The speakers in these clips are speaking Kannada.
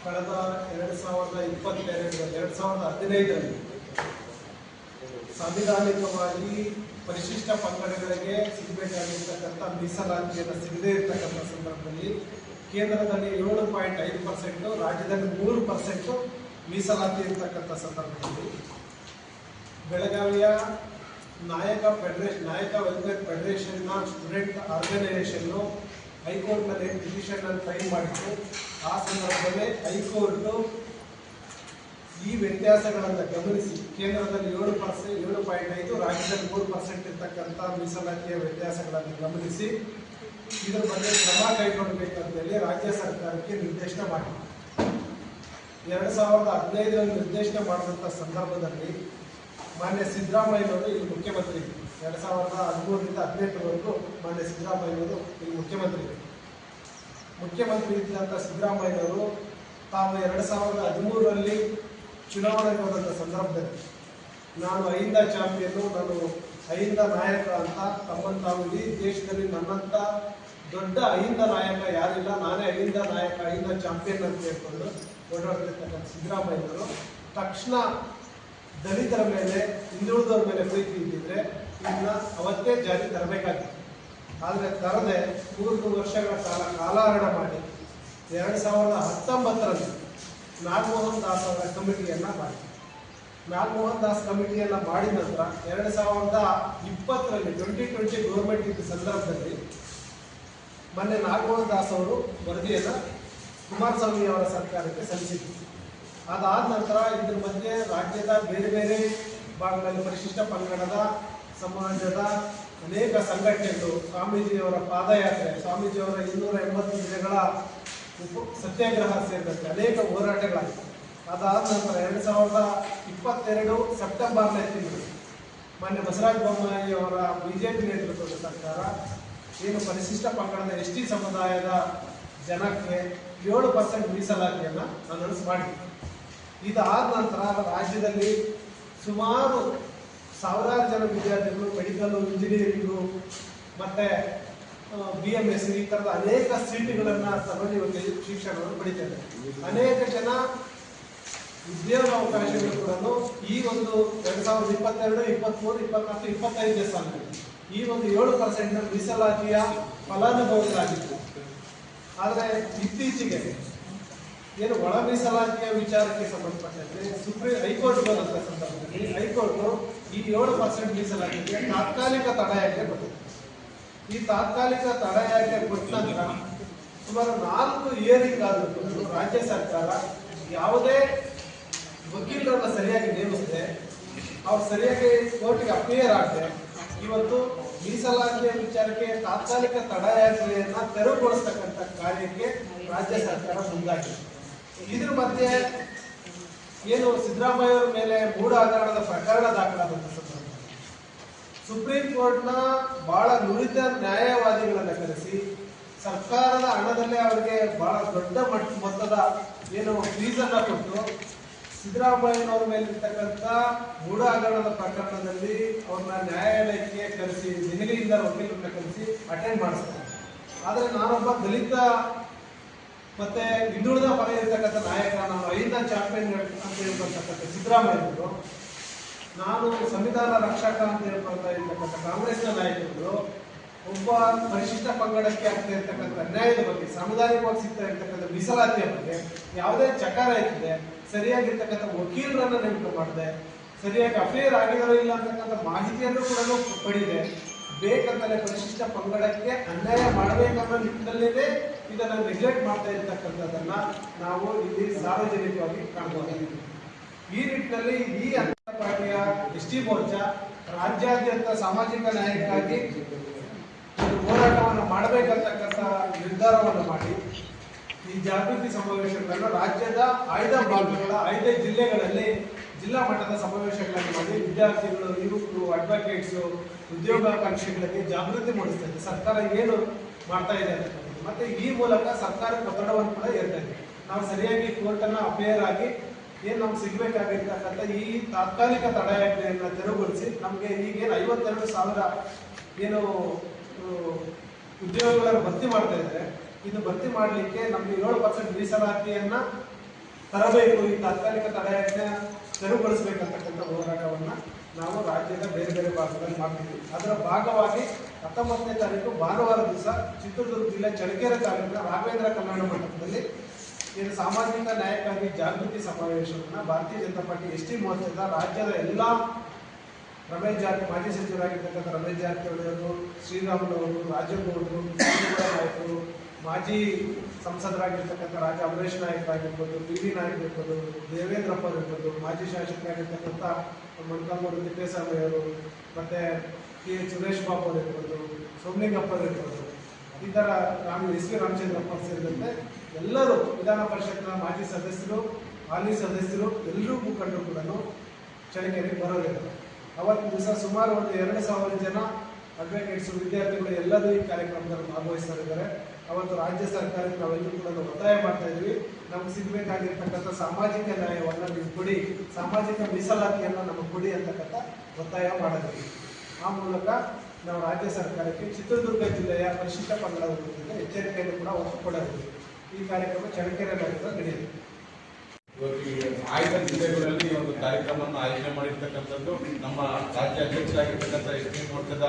ಕಳೆದ 2015ರಲ್ಲಿ ಸಾಂವಿಧಾನಿಕವಾಗಿ ಪರಿಶಿಷ್ಟ ಪಂಗಡಗಳಿಗೆ ಸಿಗಬೇಕಾಗಿರ್ತಕ್ಕಂಥ ಮೀಸಲಾತಿಯನ್ನು ಸಿಗದೇ ಇರತಕ್ಕಂಥ ಸಂದರ್ಭದಲ್ಲಿ ಕೇಂದ್ರದಲ್ಲಿ 7.5%, ರಾಜ್ಯದಲ್ಲಿ 3% ಮೀಸಲಾತಿ ಇರತಕ್ಕಂಥ ಸಂದರ್ಭದಲ್ಲಿ ಬೆಳಗಾವಿಯ ನಾಯಕ ವೆಲ್ಫೇರ್ ಫೆಡರೇಷನ್ನ ಸ್ಟೂಡೆಂಟ್ ಆರ್ಗನೈಸೇಷನ್ನು ಹೈಕೋರ್ಟ್ನಲ್ಲಿ ಪಿಟಿಷನ್ ಫೈಲ್ ಮಾಡಿತ್ತು. ಆ ಸಂದರ್ಭದಲ್ಲಿ ಹೈಕೋರ್ಟು ಈ ವ್ಯತ್ಯಾಸಗಳನ್ನು ಗಮನಿಸಿ ಕೇಂದ್ರದಲ್ಲಿ 7.5, ರಾಜ್ಯದಲ್ಲಿ 3% ಇರ್ತಕ್ಕಂಥ ಮೀಸಲಾತಿಯ ವ್ಯತ್ಯಾಸಗಳನ್ನು ಗಮನಿಸಿ ಇದರ ಬಗ್ಗೆ ಕ್ರಮ ಕೈಗೊಳ್ಳಬೇಕಂತೇಳಿ ರಾಜ್ಯ ಸರ್ಕಾರಕ್ಕೆ ನಿರ್ದೇಶನ ಮಾಡಿದೆ. 2015ರಲ್ಲಿ ನಿರ್ದೇಶನ ಮಾಡಿದಂಥ ಸಂದರ್ಭದಲ್ಲಿ ಮಾನ್ಯ ಸಿದ್ದರಾಮಯ್ಯನವರು ಇಲ್ಲಿ ಮುಖ್ಯಮಂತ್ರಿ, 2013ರಿಂದ 2018ವರೆಗೂ ಮಾನ್ಯ ಸಿದ್ದರಾಮಯ್ಯನವರು ಇಲ್ಲಿ ಮುಖ್ಯಮಂತ್ರಿ ಇದ್ದಂಥ ಸಿದ್ದರಾಮಯ್ಯನವರು ತಾವು 2013ರಲ್ಲಿ ಚುನಾವಣೆಗೆ ಹೋದಂಥ ಸಂದರ್ಭದಲ್ಲಿ ನಾನು ಅಹಿಂದ ಚಾಂಪಿಯನ್ನು, ನಾನು ಅಹಿಂದ ನಾಯಕ ಅಂತ ತಮ್ಮನ್ನು ತಾವು ಇಡೀ ದೇಶದಲ್ಲಿ ನನ್ನಂಥ ದೊಡ್ಡ ಅಹಿಂದ ನಾಯಕ ಯಾರಿಲ್ಲ, ನಾನೇ ಅಹಿಂದ ನಾಯಕ, ಅಹಿಂದ ಚಾಂಪಿಯನ್ ಅಂತ ಹೇಳ್ಕೊಂಡು ಓಡಾಡ್ತಿರ್ತಕ್ಕಂಥ ಸಿದ್ದರಾಮಯ್ಯನವರು ತಕ್ಷಣ ದಲಿತರ ಮೇಲೆ, ಹಿಂದುಳಿದವ್ರ ಮೇಲೆ ಪ್ರೀತಿ ಇದ್ದಿದ್ರೆ ಇದನ್ನ ಅವತ್ತೇ ಜಾರಿ ತರಬೇಕಾಗಿತ್ತು. ಆದರೆ ತರದೆ 3 ವರ್ಷಗಳ ಕಾಲಹರಣ ಮಾಡಿ 2019ರಲ್ಲಿ ನಾಗಮೋಹನ್ ದಾಸ್ ಅವರ ಕಮಿಟಿಯನ್ನು ಮಾಡಿ ನಾಗಮೋಹನ್ ದಾಸ್ ಕಮಿಟಿಯನ್ನು ಮಾಡಿದ ನಂತರ 2020ರಲ್ಲಿ 2020 ಗೌರ್ಮೆಂಟ್ ಇದ್ದ ಸಂದರ್ಭದಲ್ಲಿ ಮೊನ್ನೆ ನಾಗಮೋಹನ್ ದಾಸ್ ಅವರು ವರದಿಯನ್ನು ಕುಮಾರಸ್ವಾಮಿ ಅವರ ಸರ್ಕಾರಕ್ಕೆ ಸಲ್ಲಿಸಿದರು. ಅದಾದ ನಂತರ ಇದ್ರ ಮಧ್ಯೆ ರಾಜ್ಯದ ಬೇರೆ ಬೇರೆ ಭಾಗಗಳಲ್ಲಿ ಪರಿಶಿಷ್ಟ ಪಂಗಡದ ಸಮಾಜದ ಅನೇಕ ಸಂಘಟನೆಗಳು, ಸ್ವಾಮೀಜಿಯವರ ಪಾದಯಾತ್ರೆ, ಸ್ವಾಮೀಜಿಯವರ 280 ದಿನಗಳ ಸತ್ಯಾಗ್ರಹ ಸೇರಿದಂತೆ ಅನೇಕ ಹೋರಾಟಗಳಾಗಿತ್ತು. ಅದಾದ ನಂತರ 2022 ಸೆಪ್ಟೆಂಬರ್ನೇ ತಿಂಗಳು ಮಾನ್ಯ ಬಸವರಾಜ ಬೊಮ್ಮಾಯಿ ಅವರ ಬಿಜೆಪಿ ನೇತೃತ್ವದ ಸರ್ಕಾರ ಏನು ಪರಿಶಿಷ್ಟ ಪಂಗಡದ ST ಸಮುದಾಯದ ಜನಕ್ಕೆ 7% ಮೀಸಲಾತಿಯನ್ನು ಅನೌನ್ಸ್ ಮಾಡಿದೆ. ಇದಾದ ನಂತರ ರಾಜ್ಯದಲ್ಲಿ ಸುಮಾರು ಸಾವಿರಾರು ಜನ ವಿದ್ಯಾರ್ಥಿಗಳು ಮೆಡಿಕಲ್ಲು, ಇಂಜಿನಿಯರಿಂಗು ಮತ್ತು BMS ಈ ಥರದ ಅನೇಕ ಸೀಟುಗಳನ್ನು ತಗೊಂಡು ಇವತ್ತು ಶಿಕ್ಷಣವನ್ನು ಪಡಿತಾರೆ. ಅನೇಕ ಜನ ಉದ್ಯೋಗಾವಕಾಶಗಳು ಕೂಡ ಈ ಒಂದು 2022, 23, 24, 25 ಸಾಲಿನಲ್ಲಿ ಈ ಒಂದು 7% ಮೀಸಲಾತಿಯ ಫಲಾನುಭವಿಗಳಾಗಿತ್ತು. ಆದರೆ ಇತ್ತೀಚೆಗೆ ಏನು ಒಳ ಮೀಸಲಾತಿಯ ವಿಚಾರಕ್ಕೆ ಸಂಬಂಧಪಟ್ಟಂತೆ ಹೈಕೋರ್ಟ್ ಹೋದಂಥ ಸಂದರ್ಭದಲ್ಲಿ ಹೈಕೋರ್ಟು ಈ 7% ಮೀಸಲಾತಿಗೆ ತಾತ್ಕಾಲಿಕ ತಡೆಯಾಜ್ಞೆ ಕೊಟ್ಟಿದೆ. ಈ ತಾತ್ಕಾಲಿಕ ತಡೆಯಾಜ್ಞೆ ಕೊಟ್ಟ ನಂತರ ಸುಮಾರು 4 ಹಿಯರಿಂಗ್ ಆದರೂ ರಾಜ್ಯ ಸರ್ಕಾರ ಯಾವುದೇ ವಕೀಲರನ್ನು ಸರಿಯಾಗಿ ನೇಮಿಸದೆ, ಅವ್ರು ಸರಿಯಾಗಿ ಕೋರ್ಟ್ಗೆ ಅಪಿಯರ್ ಆಗದೆ ಇವತ್ತು ಮೀಸಲಾತಿಯ ವಿಚಾರಕ್ಕೆ ತಾತ್ಕಾಲಿಕ ತಡೆಯಾಜ್ಞೆಯನ್ನು ತೆರವುಗೊಳಿಸ್ತಕ್ಕಂಥ ಕಾರ್ಯಕ್ಕೆ ರಾಜ್ಯ ಸರ್ಕಾರ ಮುಂದಾಗಿದೆ. ಇದ್ರ ಮಧ್ಯೆ ಏನು ಸಿದ್ದರಾಮಯ್ಯ ಅವರ ಮೇಲೆ ಮೂಢ ಹಗರಣದ ಪ್ರಕರಣ ದಾಖಲಾದಂಥ ಸಂದರ್ಭ ಸುಪ್ರೀಂ ಕೋರ್ಟ್ನ ಬಹಳ ನುರಿತ ನ್ಯಾಯವಾದಿಗಳನ್ನು ಕರೆಸಿ ಸರ್ಕಾರದ ಹಣದಲ್ಲೇ ಅವರಿಗೆ ಬಹಳ ದೊಡ್ಡ ಮೊತ್ತದ ಏನು ಫೀಸನ್ನು ಕೊಟ್ಟು ಸಿದ್ದರಾಮಯ್ಯನವರ ಮೇಲಿರ್ತಕ್ಕಂಥ ಮೂಢ ಹಗರಣದ ಪ್ರಕರಣದಲ್ಲಿ ಅವ್ರನ್ನ ನ್ಯಾಯಾಲಯಕ್ಕೆ ಕರೆಸಿ ದೆಹಲಿಯಿಂದ ವಕೀಲರನ್ನ ಕರೆಸಿ ಅಟೆಂಡ್ ಮಾಡಿಸ್ತಾರೆ. ಆದರೆ ನಾನೊಬ್ಬ ದಲಿತ ಮತ್ತೆ ಹಿಂದುಳಿದ ಪರ ಇರತಕ್ಕಂಥ ನಾಯಕ, ನಾನು ಅಹಿಂದ ಚಾಂಪಿಯನ್ ಅಂತ ಹೇಳ್ಕೊಳ್ತಕ್ಕಂಥ ಸಿದ್ದರಾಮಯ್ಯನವರು, ನಾನು ಸಂವಿಧಾನ ರಕ್ಷಕ ಅಂತ ಹೇಳ್ಕೊಳ್ತಾ ಇರ್ತಕ್ಕಂಥ ಕಾಂಗ್ರೆಸ್ನ ನಾಯಕರು ಒಬ್ಬ ಪರಿಶಿಷ್ಟ ಪಂಗಡಕ್ಕೆ ಆಗ್ತಾ ಇರ್ತಕ್ಕಂಥ ಅನ್ಯಾಯದ ಬಗ್ಗೆ, ಸಾಂವಿಧಾನಿಕವಾಗಿ ಸಿಗ್ತಾ ಇರ್ತಕ್ಕಂಥ ಮೀಸಲಾತಿಯ ಬಗ್ಗೆ ಯಾವುದೇ ಚಕಾರ ಇರ್ತದೆ, ಸರಿಯಾಗಿರ್ತಕ್ಕಂಥ ವಕೀಲರನ್ನ ನೇಮಕ ಮಾಡಿದೆ, ಸರಿಯಾಗಿ ಅಫೇರ್ ಆಗಿರೋ ಇಲ್ಲ ಅಂತಕ್ಕಂಥ ಮಾಹಿತಿಯನ್ನು ಕೂಡ ಪಡೆದಿದೆ. ಬೇಕಂತಲೇ ಪರಿಶಿಷ್ಟ ಪಂಗಡಕ್ಕೆ ಅನ್ಯಾಯ ಮಾಡಬೇಕನ್ನೋ ನಿಟ್ಟಿನಲ್ಲೇ ಇದನ್ನು ನೆಗ್ಲೆಕ್ಟ್ ಮಾಡ್ತಾ ಇರ್ತಕ್ಕಂಥದ್ದನ್ನ ನಾವು ಇಲ್ಲಿ ಸಾರ್ವಜನಿಕವಾಗಿ ಕಾಣಬಹುದಾಗಿದೆ. ಈ ನಿಟ್ಟಿನಲ್ಲಿ ಈ ಅಂತರ ಪಾರ್ಟಿಯ ST ಮೋರ್ಚಾ ರಾಜ್ಯಾದ್ಯಂತ ಸಾಮಾಜಿಕ ನ್ಯಾಯಕ್ಕಾಗಿ ಹೋರಾಟವನ್ನು ಮಾಡಬೇಕಂತಕ್ಕಂಥ ನಿರ್ಧಾರವನ್ನು ಮಾಡಿ ಈ ಜಾಗೃತಿ ಸಮಾವೇಶಗಳನ್ನು ರಾಜ್ಯದ 5 ಭಾಗಗಳ 5 ಜಿಲ್ಲೆಗಳಲ್ಲಿ ಜಿಲ್ಲಾ ಮಟ್ಟದ ಸಮಾವೇಶಗಳನ್ನು ಮಾಡಿ ವಿದ್ಯಾರ್ಥಿಗಳು, ಯುವಕರು, ಅಡ್ವೊಕೇಟ್ಸು, ಉದ್ಯೋಗಾಕಾಂಕ್ಷಿಗಳಿಗೆ ಜಾಗೃತಿ ಮೂಡಿಸ್ತದೆ ಸರ್ಕಾರ ಏನು ಮಾಡ್ತಾ ಇದೆ ಅಂತಕ್ಕಂಥದ್ದು. ಮತ್ತು ಈ ಮೂಲಕ ಸರ್ಕಾರಕ್ಕೆ ಒತ್ತಡವನ್ನು ಕೂಡ ಏರ್ತಾ ಇದೆ. ನಾವು ಸರಿಯಾಗಿ ಕೋರ್ಟನ್ನು ಅಪೇರ್ ಆಗಿ ಏನು ನಮ್ಗೆ ಸಿಗಬೇಕಾಗಿರ್ತಕ್ಕಂಥ ಈ ತಾತ್ಕಾಲಿಕ ತಡೆಯಾಜ್ಞೆಯನ್ನು ತೆರವುಗೊಳಿಸಿ ನಮಗೆ ಈಗೇನು 52,000 ಏನು ಉದ್ಯೋಗಗಳನ್ನು ಭರ್ತಿ ಮಾಡ್ತಾ ಇದ್ದಾರೆ, ಇದು ಭರ್ತಿ ಮಾಡಲಿಕ್ಕೆ ನಮಗೆ 7% ಮೀಸಲಾತಿಯನ್ನು ತರಬೇಕು, ಈ ತಾತ್ಕಾಲಿಕ ತಡೆಯಾಜ್ಞೆ ತೆರವುಗೊಳಿಸಬೇಕಂತಕ್ಕಂಥ ಹೋರಾಟವನ್ನ ನಾವು ರಾಜ್ಯದ ಬೇರೆ ಬೇರೆ ಭಾಗದಲ್ಲಿ ಮಾಡ್ತಿದ್ವಿ. ಅದರ ಭಾಗವಾಗಿ 19ನೇ ತಾರೀಕು ಭಾನುವಾರ ದಿವಸ ಚಿತ್ರದುರ್ಗ ಜಿಲ್ಲೆ ಚಳ್ಳಕೆರೆ ತಾಲೂಕಿನ ರಾಘವೇಂದ್ರ ಕಲ್ಯಾಣ ಮಂಟಪದಲ್ಲಿ ಇದು ಸಾಮಾಜಿಕ ನ್ಯಾಯಕ್ಕಾಗಿ ಜಾಗೃತಿ ಸಮಾವೇಶವನ್ನು ಭಾರತೀಯ ಜನತಾ ಪಾರ್ಟಿ ಎಸ್ಟಿ ಮೋರ್ಚಾದ ರಾಜ್ಯದ ಎಲ್ಲ ರಮೇಶ್ ಜಾರಕಿಹೊಳಿ, ಮಾಜಿ ಸಚಿವರಾಗಿರ್ತಕ್ಕಂಥ ರಮೇಶ್ ಜಾರಕಿಹೊಳಿ ಅವರು, ಶ್ರೀರಾಮುಲು ಅವರು, ರಾಜಗೌಡರು, ನಾಯಕರು, ಮಾಜಿ ಸಂಸದರಾಗಿರ್ತಕ್ಕಂಥ ರಾಜ ಅಮರೇಶ್ ನಾಯಕ್ ಆಗಿರ್ಬೋದು, PV ನಾಯಕ್ ಇರ್ಬೋದು, ದೇವೇಂದ್ರಪ್ಪ ಇರ್ಬೋದು, ಮಾಜಿ ಶಾಸಕರಾಗಿರ್ತಕ್ಕಂಥ ಮೊಳಕಾಲ್ಮೂರು ತಿಪ್ಪೇಸ್ವಾಮಿ ಅವರು, ಮತ್ತೆ KH ಸುರೇಶ್ ಬಾಬು ಅವರು ಇರ್ಬೋದು, ಸೋಮಲಿಂಗಪ್ಪ ಇರ್ಬೋದು, ಈ ಥರ SV ರಾಮಚಂದ್ರಪ್ಪ ಸೇರಿದಂತೆ ಎಲ್ಲರೂ ವಿಧಾನ ಪರಿಷತ್ನ ಮಾಜಿ ಸದಸ್ಯರು, ಹಾಲಿ ಸದಸ್ಯರು, ಎಲ್ಲರೂ ಮುಖಂಡರು ಕೂಡ ಚಳ್ಳಕೆರೆಗೆ ಬರೋದಿಲ್ಲ. ಅವತ್ತು ದಿವಸ ಸುಮಾರು ಒಂದು 2,000 ಜನ ಅಡ್ವೊಕೇಟ್ಸ್, ವಿದ್ಯಾರ್ಥಿಗಳು ಎಲ್ಲರೂ ಈ ಕಾರ್ಯಕ್ರಮದಲ್ಲಿ ಭಾಗವಹಿಸ್ತಾ. ಅವತ್ತು ರಾಜ್ಯ ಸರ್ಕಾರಕ್ಕೆ ನಾವೆಲ್ಲರೂ ಕೂಡ ಒತ್ತಾಯ ಮಾಡ್ತಾ ಇದ್ವಿ, ನಮ್ಗೆ ಸಿಗಬೇಕಾಗಿರ್ತಕ್ಕಂಥ ಸಾಮಾಜಿಕ ನ್ಯಾಯವನ್ನು ನೀವು ಕೊಡಿ, ಸಾಮಾಜಿಕ ಮೀಸಲಾತಿಯನ್ನು ನಮಗೆ ಕೊಡಿ ಅಂತಕ್ಕಂಥ ಒತ್ತಾಯ ಮಾಡಿದ್ವಿ. ಆ ಮೂಲಕ ನಾವು ರಾಜ್ಯ ಸರ್ಕಾರಕ್ಕೆ ಚಿತ್ರದುರ್ಗ ಜಿಲ್ಲೆಯ ಪರಿಶಿಷ್ಟ ಪಂಗಡದ ಎಚ್ಚರಿಕೆಯನ್ನು ಕೂಡ ಒತ್ತು ಕೊಡಲಿದೆ. ಈ ಕಾರ್ಯಕ್ರಮ ಚಳ್ಳಕೆರೆಯಲ್ಲಿ ನಡೆಯುತ್ತೆ. ಆಯ್ದ ಜಿಲ್ಲೆಗಳಲ್ಲಿ ಒಂದು ಕಾರ್ಯಕ್ರಮವನ್ನು ಆಯೋಜನೆ ಮಾಡಿರ್ತಕ್ಕಂಥದ್ದು ನಮ್ಮ ರಾಜ್ಯ ಅಧ್ಯಕ್ಷರಾಗಿರ್ತಕ್ಕಂಥ ಎಸ್ಟಿ ಮೋರ್ಚಾದ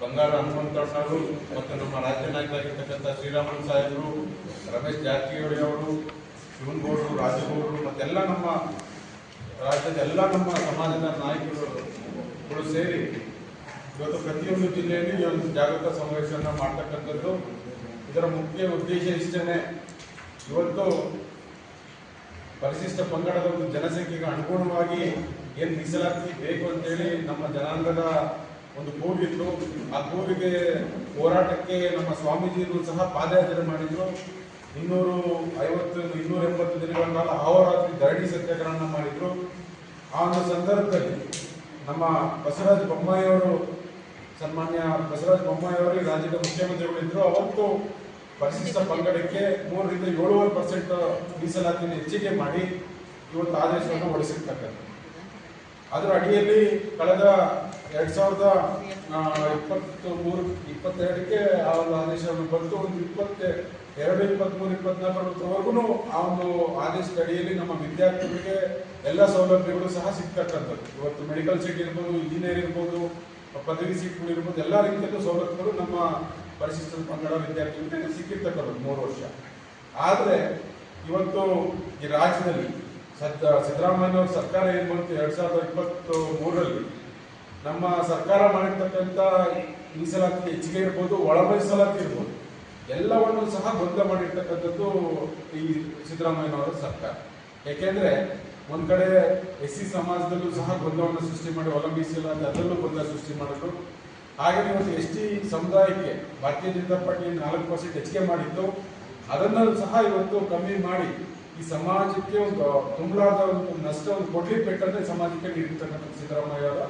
ಬಂಗಾರ ಹನುಮಂತಣ್ಣವರು ಮತ್ತು ನಮ್ಮ ರಾಜ್ಯ ನಾಯಕರಾಗಿರ್ತಕ್ಕಂಥ ಶ್ರೀರಾಮುಲು ಸಾಹೇಬರು, ರಮೇಶ್ ಜಾರಕಿಹೊಳಿ ಅವರು, ಶಿವನಗೌಡರು, ರಾಜಗೌಡರು ಮತ್ತೆಲ್ಲ ನಮ್ಮ ರಾಜ್ಯದ ಎಲ್ಲ ನಮ್ಮ ಸಮಾಜದ ನಾಯಕರುಗಳು ಸೇರಿ ಇವತ್ತು ಪ್ರತಿಯೊಂದು ಜಿಲ್ಲೆಯಲ್ಲಿ ಈ ಒಂದು ಜಾಗೃತ ಸಮಾವೇಶವನ್ನು ಮಾಡ್ತಕ್ಕಂಥದ್ದು. ಇದರ ಮುಖ್ಯ ಉದ್ದೇಶ ಇಷ್ಟೇ, ಇವತ್ತು ಪರಿಶಿಷ್ಟ ಪಂಗಡದ ಒಂದು ಜನಸಂಖ್ಯೆಗೆ ಅನುಗುಣವಾಗಿ ಏನು ಮೀಸಲಾತಿ ಬೇಕು ಅಂತೇಳಿ ನಮ್ಮ ಜನಾಂಗದ ಒಂದು ಕೂಗಿತ್ತು. ಆ ಕೂಗಿಗೆ ಹೋರಾಟಕ್ಕೆ ನಮ್ಮ ಸ್ವಾಮೀಜಿಯರು ಸಹ ಪಾದಯಾತ್ರೆ ಮಾಡಿದ್ರು. 280 ದಿನಗಳ ಕಾಲ ಅಹೋರಾತ್ರಿ ಧರಣಿ ಸತ್ಯಾಗ್ರಹ ಮಾಡಿದ್ರು. ಆ ಒಂದು ಸಂದರ್ಭದಲ್ಲಿ ನಮ್ಮ ಬಸವರಾಜ ಬೊಮ್ಮಾಯಿಯವರು, ಸನ್ಮಾನ್ಯ ಬಸವರಾಜ ಬೊಮ್ಮಾಯಿಯವರು ರಾಜ್ಯದ ಮುಖ್ಯಮಂತ್ರಿಗಳಿದ್ರು. ಅವತ್ತು ಪರಿಶಿಷ್ಟ ಪಂಗಡಕ್ಕೆ 3 ರಿಂದ 7% ಮೀಸಲಾತಿಯನ್ನು ಹೆಚ್ಚಿಗೆ ಮಾಡಿ ಇವತ್ತು ಆದೇಶವನ್ನು ಹೊರಡಿಸಿರ್ತಕ್ಕಂಥ. ಅದರ ಅಡಿಯಲ್ಲಿ ಕಳೆದ 2022ಕ್ಕೆ ಆ ಒಂದು ಆದೇಶವನ್ನು ಬಂತು. ಒಂದು 22, 23, 24ವರೆಗೂ ಆ ಒಂದು ಆದೇಶದ ಅಡಿಯಲ್ಲಿ ನಮ್ಮ ವಿದ್ಯಾರ್ಥಿಗಳಿಗೆ ಎಲ್ಲ ಸೌಲಭ್ಯಗಳು ಸಹ ಸಿಗ್ತಕ್ಕಂಥದ್ದು. ಇವತ್ತು ಮೆಡಿಕಲ್ ಸೀಟ್ ಇರ್ಬೋದು, ಇಂಜಿನಿಯರ್ ಇರ್ಬೋದು, ಪದವಿ ಸೀಟ್ಗಳು ಇರ್ಬೋದು, ಎಲ್ಲ ರೀತಿಯಲ್ಲೂ ಸೌಲಭ್ಯಗಳು ನಮ್ಮ ಪರಿಶಿಷ್ಟ ಪಂಗಡ ವಿದ್ಯಾರ್ಥಿಗಳಿಗೆ ಸಿಕ್ಕಿರ್ತಕ್ಕಂಥದ್ದು 3 ವರ್ಷ. ಆದರೆ ಇವತ್ತು ಈ ರಾಜ್ಯದಲ್ಲಿ ಸಿದ್ದರಾಮಯ್ಯ ಅವ್ರ ಸರ್ಕಾರ ಏನು ಬಂತು 2023ರಲ್ಲಿ ನಮ್ಮ ಸರ್ಕಾರ ಮಾಡಿರ್ತಕ್ಕಂಥ ಮೀಸಲಾತಿ ಹೆಚ್ಚಿಗೆ ಇರ್ಬೋದು, ಒಳ ಮೀಸಲಾತಿ ಇರ್ಬೋದು, ಎಲ್ಲವನ್ನು ಸಹ ಗೊಂದಲ ಮಾಡಿರ್ತಕ್ಕಂಥದ್ದು ಈ ಸಿದ್ದರಾಮಯ್ಯನವರ ಸರ್ಕಾರ. ಯಾಕೆಂದ್ರೆ ಒಂದ್ ಕಡೆ SC ಸಮಾಜದಲ್ಲೂ ಸಹ ಗೊಂದಲವನ್ನು ಸೃಷ್ಟಿ ಮಾಡಿ ಒಳ ಮೀಸಲಾತಿ ಅದರಲ್ಲೂ ಗೊಂದಲ ಸೃಷ್ಟಿ ಮಾಡಿದ್ರು. ಹಾಗೆ ಇವತ್ತು ST ಸಮುದಾಯಕ್ಕೆ ಭಾರತೀಯ ಜನತಾ ಪಾರ್ಟಿ 4% ಹೆಚ್ಚಿಗೆ ಮಾಡಿತ್ತು. ಅದನ್ನು ಸಹ ಇವತ್ತು ಕಮ್ಮಿ ಮಾಡಿ ಈ ಸಮಾಜಕ್ಕೆ ಒಂದು ತುಂಬಲಾದ ಒಂದು ನಷ್ಟವನ್ನು ಕೊಡ್ಲಿ ಪೆಟ್ಟನ್ನೇ ಸಮಾಜಕ್ಕೆ ನೀಡಿರ್ತಕ್ಕಂಥ ಸಿದ್ದರಾಮಯ್ಯ ಅವರ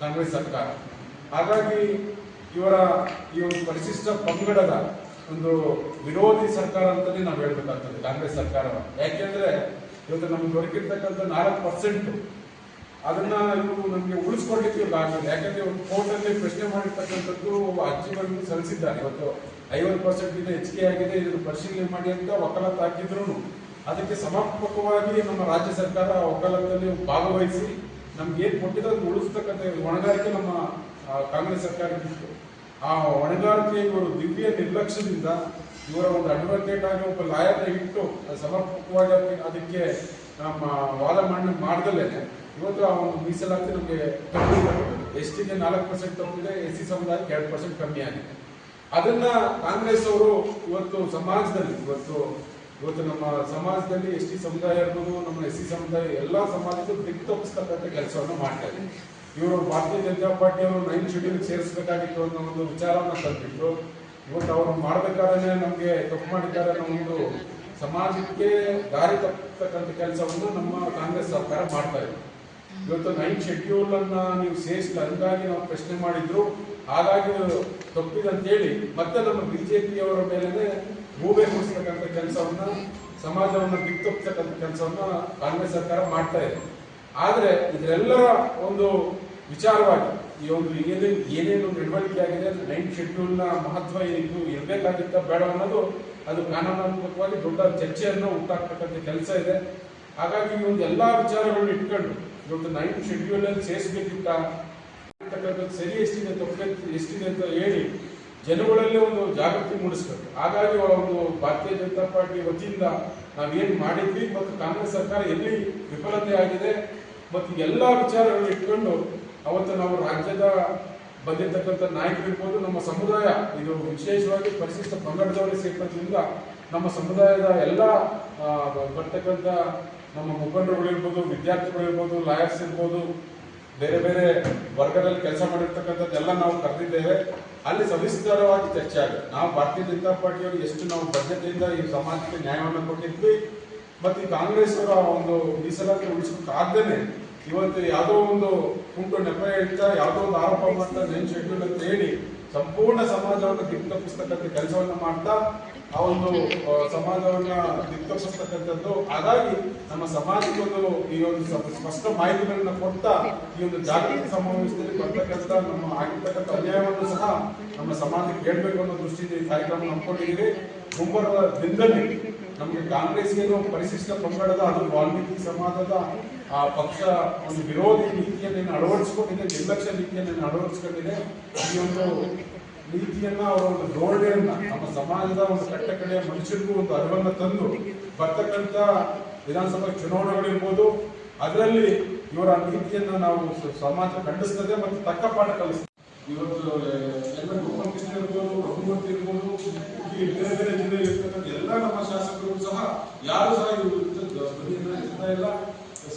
ಕಾಂಗ್ರೆಸ್ ಸರ್ಕಾರ. ಹಾಗಾಗಿ ಇವರ ಈ ಒಂದು ಪರಿಶಿಷ್ಟ ಪಂಗಡದ ಒಂದು ವಿರೋಧಿ ಸರ್ಕಾರ ಅಂತಾನೆ ನಾವು ಹೇಳ್ಬೇಕಾಗ್ತದೆ ಕಾಂಗ್ರೆಸ್ ಸರ್ಕಾರ. ಯಾಕೆಂದ್ರೆ ಇವತ್ತು ನಮ್ಗೆ ದೊರಕಿರ್ತಕ್ಕಂಥ 4% ಅದನ್ನ ಇವರು ನಮಗೆ ಉಳಿಸ್ಕೊಡ್ಲಿಕ್ಕೆ ಆಗಲ್ಲ. ಯಾಕಂದ್ರೆ ಒಂದು ಕೋರ್ಟಲ್ಲಿ ಪ್ರಶ್ನೆ ಮಾಡಿರ್ತಕ್ಕಂಥದ್ದು ಅರ್ಜಿಗಳನ್ನು ಸಲ್ಲಿಸಿದ್ದಾರೆ. ಇವತ್ತು 50% ಹೆಚ್ಚಿಗೆ ಆಗಿದೆ, ಇದನ್ನು ಪರಿಶೀಲನೆ ಮಾಡಿ ಅಂತ ವಕಾಲತ್ ಹಾಕಿದ್ರು ಅದಕ್ಕೆ ಸಮರ್ಪಕವಾಗಿ ನಮ್ಮ ರಾಜ್ಯ ಸರ್ಕಾರ ವಕಾಲತ್ತಲ್ಲಿ ಭಾಗವಹಿಸಿ ನಮ್ಗೆ ಏನ್ ಕೊಟ್ಟಿದ್ದು ಅದನ್ನು ಉಳಿಸ್ತಕ್ಕಂಥ ಹೊಣೆಗಾರಿಕೆ ನಮ್ಮ ಕಾಂಗ್ರೆಸ್ ಸರ್ಕಾರಕ್ಕಿತ್ತು. ಆ ಹೊಣೆಗಾರಿಕೆ ಇವರು ದಿವ್ಯ ನಿರ್ಲಕ್ಷ್ಯದಿಂದ ಇವರ ಒಂದು ಅಡ್ವೊಕೇಟ್ ಆಗಿ ಒಬ್ಬ ಲಾಯರ್ನ ಇಟ್ಟು ಸಮರ್ಪಕವಾಗಿ ಅದಕ್ಕೆ ನಮ್ಮ ವಾದ ಮಾಡ್ದಲೇನೆ ಇವತ್ತು ಆ ಒಂದು ಮೀಸಲಾತಿ ನಮಗೆ STಗೆ 4% ತಪ್ಪಿದೆ, SC ಸಮುದಾಯಕ್ಕೆ 2% ಕಮ್ಮಿ ಆಗಿದೆ. ಅದನ್ನ ಕಾಂಗ್ರೆಸ್ ಅವರು ಇವತ್ತು ಸಮಾಜದಲ್ಲಿ ಇವತ್ತು ನಮ್ಮ ಸಮಾಜದಲ್ಲಿ ST ಸಮುದಾಯ ಇರ್ಬೋದು, ನಮ್ಮ SC ಸಮುದಾಯ ಎಲ್ಲಾ ಸಮಾಜಕ್ಕೂ ದಿಕ್ಕು ತಪ್ಪಿಸ್ತಕ್ಕಂಥ ಕೆಲಸವನ್ನು ಮಾಡ್ತಾ ಇದ್ದಾರೆ. ಇವರು ಭಾರತೀಯ ಜನತಾ ಪಾರ್ಟಿಯವರು 9th ಶೆಡ್ಯೂಲ್ಗೆ ಸೇರಿಸಬೇಕಾಗಿತ್ತು ಅನ್ನೋ ಒಂದು ವಿಚಾರವನ್ನು ತಂದಿಟ್ಟು ಇವತ್ತು ಅವರು ಮಾಡಬೇಕಾದ್ರೆ ನಮಗೆ ತಪ್ಪು ಮಾಡಿದ್ದಾರೆ ಅನ್ನೋ ಒಂದು ಸಮಾಜಕ್ಕೆ ದಾರಿ ತಪ್ಪತಕ್ಕಂಥ ಕೆಲಸವನ್ನು ನಮ್ಮ ಕಾಂಗ್ರೆಸ್ ಸರ್ಕಾರ ಮಾಡ್ತಾ ಇದೆ. ಇವತ್ತು 9th ಶೆಡ್ಯೂಲ್ ಅನ್ನ ನೀವು ಸೇರಿಸಿಲ್ಲ, ಹಂಗಾಗಿ ನಾವು ಪ್ರಶ್ನೆ ಮಾಡಿದ್ರು, ಹಾಗಾಗಿ ತಪ್ಪಿದಂತೇಳಿ ಮತ್ತೆ ನಮ್ಮ ಬಿಜೆಪಿಯವರ ಮೇಲೆ ಗೂಬೆ ಕೂರಿಸ್ತಕ್ಕಂಥ ಕೆಲಸವನ್ನ, ಸಮಾಜವನ್ನು ದಿಕ್ತಪ್ಪತಕ್ಕಂಥ ಕೆಲಸವನ್ನ ಕಾಂಗ್ರೆಸ್ ಸರ್ಕಾರ ಮಾಡ್ತಾ ಇದೆ. ಆದ್ರೆ ಇದರೆಲ್ಲರ ಒಂದು ವಿಚಾರವಾಗಿ ಈ ಒಂದು ಏನೇನು ನಡವಳಿಕೆ ಆಗಿದೆ, 9th ಶೆಡ್ಯೂಲ್ನ ಮಹತ್ವ ಇದು ಇರಬೇಕಾಗಿತ್ತ ಬೇಡ ಅನ್ನೋದು ಅದು ಕಾನೂನಾತ್ಮಕವಾಗಿ ದೊಡ್ಡ ಚರ್ಚೆಯನ್ನು ಉಂಟಾಗ್ತಕ್ಕಂಥ ಕೆಲಸ ಇದೆ. ಹಾಗಾಗಿ ಈ ಒಂದು ಎಲ್ಲಾ ವಿಚಾರಗಳನ್ನ ಇಟ್ಕೊಂಡು ಇವತ್ತು 9th ಶೆಡ್ಯೂಲ್ ಅಲ್ಲಿ ಸೇರಿಸಬೇಕಿತ್ತ ಸರಿ ಎಷ್ಟಿದೆ ತಪ್ಪು ಎಷ್ಟಿದೆ ಅಂತ ಹೇಳಿ ಜನಗಳಲ್ಲೇ ಒಂದು ಜಾಗೃತಿ ಮೂಡಿಸ್ಬೇಕು. ಹಾಗಾಗಿ ಒಂದು ಭಾರತೀಯ ಜನತಾ ಪಾರ್ಟಿ ವತಿಯಿಂದ ನಾವೇನು ಮಾಡಿದ್ವಿ ಮತ್ತು ಕಾಂಗ್ರೆಸ್ ಸರ್ಕಾರ ಎಲ್ಲಿ ವಿಫಲತೆ ಆಗಿದೆ ಮತ್ತು ಎಲ್ಲಾ ವಿಚಾರಗಳನ್ನ ಇಟ್ಕೊಂಡು ಅವತ್ತು ನಾವು ರಾಜ್ಯದ ಬಂದಿರತಕ್ಕಂಥ ನಾಯಕರಿರ್ಬೋದು, ನಮ್ಮ ಸಮುದಾಯ ಇದು ವಿಶೇಷವಾಗಿ ಪರಿಶಿಷ್ಟ ಪಂಗಡದವರಿಗೆ ಸೇರ್ಪಡೆಯಿಂದ ನಮ್ಮ ಸಮುದಾಯದ ಎಲ್ಲ ಬರ್ತಕ್ಕಂಥ ನಮ್ಮ ಮುಖಂಡರುಗಳಿರ್ಬೋದು, ವಿದ್ಯಾರ್ಥಿಗಳಿರ್ಬೋದು, ಲಾಯರ್ಸ್ ಇರ್ಬೋದು, ಬೇರೆ ಬೇರೆ ವರ್ಗದಲ್ಲಿ ಕೆಲಸ ಮಾಡಿರ್ತಕ್ಕಂಥದ್ದೆಲ್ಲ ನಾವು ಕರೆದಿದ್ದೇವೆ. ಅಲ್ಲಿ ಸವಿಸ್ತಾರವಾಗಿ ಚರ್ಚೆ ಆಗುತ್ತೆ. ನಾವು ಭಾರತೀಯ ಜನತಾ ಪಾರ್ಟಿಯವರು ಎಷ್ಟು ನಾವು ಬದ್ಧತೆಯಿಂದ ಈ ಸಮಾಜಕ್ಕೆ ನ್ಯಾಯವನ್ನು ಕೊಟ್ಟಿದ್ವಿ ಮತ್ತು ಈ ಕಾಂಗ್ರೆಸ್ ಅವರ ಒಂದು ಮೀಸಲಾತಿ ಉಳಿಸೋಕ್ಕಾಗ್ದೇನೆ ಇವತ್ತು ಯಾವುದೋ ಒಂದು ಕುಂಟು ನೆಪ ಹೇಳ್ತಾ ಯಾವುದೋ ಒಂದು ಆರೋಪ ಮಾಡ್ತಾ 9th ಶೆಡ್ಯೂಲ್ ಅಂತ ಹೇಳಿ ಸಂಪೂರ್ಣ ಸಮಾಜವನ್ನು ದಿಕ್ತಪ್ಪಿಸ್ತಕ್ಕಂಥ ಕೆಲಸವನ್ನ ಮಾಡ್ತಾ ಆ ಒಂದು ಸಮಾಜವನ್ನ ದಿಕ್ತಪ್ಪಿಸ್ತಕ್ಕಂಥದ್ದು. ಹಾಗಾಗಿ ನಮ್ಮ ಸಮಾಜಕ್ಕೊಂದು ಈ ಒಂದು ಸ್ಪಷ್ಟ ಮಾಹಿತಿಗಳನ್ನ ಕೊಡ್ತಾ ಈ ಒಂದು ಜಾಗೃತಿ ಸಮಾವೇಶದಲ್ಲಿ ಬರ್ತಕ್ಕಂಥ ನಮ್ಮ ಆಗಿರ್ತಕ್ಕಂಥ ಅನ್ಯಾಯವನ್ನು ಸಹ ನಮ್ಮ ಸಮಾಜಕ್ಕೆ ಹೇಳ್ಬೇಕು ಅನ್ನೋ ದೃಷ್ಟಿಯಿಂದ ಈ ಕಾರ್ಯಕ್ರಮ ಹಮ್ಮಿಕೊಂಡಿದ್ದೀವಿ. ಮುಂಬರುವ ದಿನದಲ್ಲಿ ನಮಗೆ ಕಾಂಗ್ರೆಸ್ ಏನು ಪರಿಶಿಷ್ಟ ಪಂಗಡದ ಅದು ವಾಲ್ಮೀಕಿ ಸಮಾಜದ ಆ ಪಕ್ಷ ಒಂದು ವಿರೋಧಿ ನೀತಿಯನ್ನು ಅಳವಡಿಸಿಕೊಂಡಿದೆ, ನಿರ್ಲಕ್ಷ್ಯ ನೀತಿಯನ್ನು ಅಳವಡಿಸಿಕೊಂಡಿದೆ. ಈ ಒಂದು ನೀತಿಯನ್ನ ಅವರ ಒಂದು ಧೋರಣೆಯನ್ನ ನಮ್ಮ ಸಮಾಜದ ಒಂದು ಕಟ್ಟಕಡೆಯ ಮನುಷ್ಯರಿಗೂ ಒಂದು ಅರಿವನ್ನ ತಂದು ಬರ್ತಕ್ಕಂಥ ವಿಧಾನಸಭಾ ಚುನಾವಣೆಗಳಿರ್ಬೋದು, ಅದರಲ್ಲಿ ಇವರ ನೀತಿಯನ್ನ ನಾವು ಸಮಾಜ ಖಂಡಿಸ್ತದೆ ಮತ್ತು ತಕ್ಕ ಪಾಠ ಕಲಿಸ್ತದೆ. ಇವತ್ತು ಎಲ್ಲ ಗೋಪಾಲಕೃಷ್ಣ ಇರ್ಬೋದು, ರಘುಮೂರ್ತಿ ಇರ್ಬೋದು, ಈ ಬೇರೆ ಬೇರೆ ಜಿಲ್ಲೆಯಲ್ಲಿ ಇರ್ತಕ್ಕಂಥ ಎಲ್ಲ ನಮ್ಮ ಶಾಸಕರು ಸಹ ಯಾರು ಸಹ ಇರ್ತಾ ಇಲ್ಲ,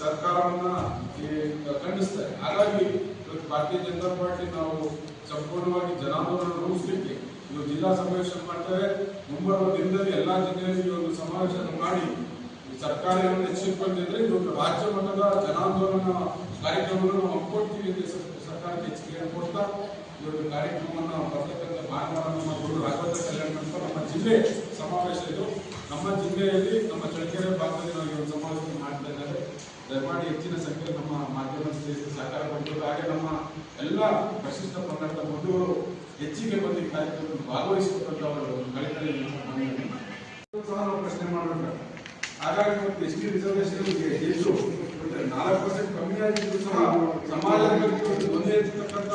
ಸರ್ಕಾರವನ್ನ ಖಂಡಿಸ್ತಾರೆ. ಹಾಗಾಗಿ ಇವತ್ತು ಭಾರತೀಯ ಜನತಾ ಪಾರ್ಟಿ ನಾವು ಸಂಪೂರ್ಣವಾಗಿ ಜನಾಂದೋಲನ ರೂಪಿಸಲಿಕ್ಕೆ ಇವು ಜಿಲ್ಲಾ ಸಮಾವೇಶ ಮಾಡ್ತೇವೆ. ಮುಂಬರುವ ದಿನದಲ್ಲಿ ಎಲ್ಲಾ ಜಿಲ್ಲೆಯಲ್ಲಿ ಈ ಒಂದು ಸಮಾವೇಶ ಮಾಡಿ ಸರ್ಕಾರ ಹೆಚ್ಚಿಕೊಂಡಿದ್ರೆ ಇದು ರಾಜ್ಯ ಮಟ್ಟದ ಜನಾಂದೋಲನ ಕಾರ್ಯಕ್ರಮವನ್ನು ನಾವು ಹಮ್ಮಿಕೊಳ್ತೀವಿ ಅಂತ ಸರ್ಕಾರಕ್ಕೆ ಹೆಚ್ಚಿಗೆ ಕೊಡ್ತಾ ಈ ಒಂದು ಕಾರ್ಯಕ್ರಮವನ್ನು ಬರ್ತಕ್ಕಂಥ ಭಾನುವಾರ ನಮ್ಮ ಗುರು ರಾಘವೇಂದ್ರ ಕಲ್ಯಾಣ ಮಂಟಪ ನಮ್ಮ ಜಿಲ್ಲೆ ಸಮಾವೇಶ ಇದು. ನಮ್ಮ ಜಿಲ್ಲೆಯಲ್ಲಿ ನಮ್ಮ ಚಳ್ಳಕೆರೆ ಭಾಗದಲ್ಲಿ ನಾವು ಈ ಒಂದು ಸಮಾವೇಶ ಮಾಡ್ತಾ ಇದ್ದಾರೆ. ದಯಮಾಡಿ ಹೆಚ್ಚಿನ ಸಂಖ್ಯೆಯಲ್ಲಿ ನಮ್ಮ ಮಾಧ್ಯಮ ಸಹಕಾರ ಕೊಡಬೇಕು. ಹಾಗೆ ನಮ್ಮ ಎಲ್ಲ ಪರಿಶಿಷ್ಟ ಪಂಗಡದ ಬಂಧುಗಳು ಹೆಚ್ಚಿಗೆ ಬಂದು ಈ ಕಾರ್ಯಕ್ರಮದಲ್ಲಿ ಭಾಗವಹಿಸಬೇಕಂತ ಅವರು ಕಳಿಕಳಿ ಸಹ ನಾವು ಪ್ರಶ್ನೆ ಮಾಡಬೇಕು. ಹಾಗಾಗಿ ಮತ್ತು ಎಸ್ ಟಿ ರಿಸರ್ವೇಶನ್ ಹೆಚ್ಚು 4% ಕಮ್ಮಿ ಆಗಿದ್ರು ಸಹ ಸಮಾಜದಲ್ಲಿ ಒಂದೇ ಇರ್ತಕ್ಕಂಥ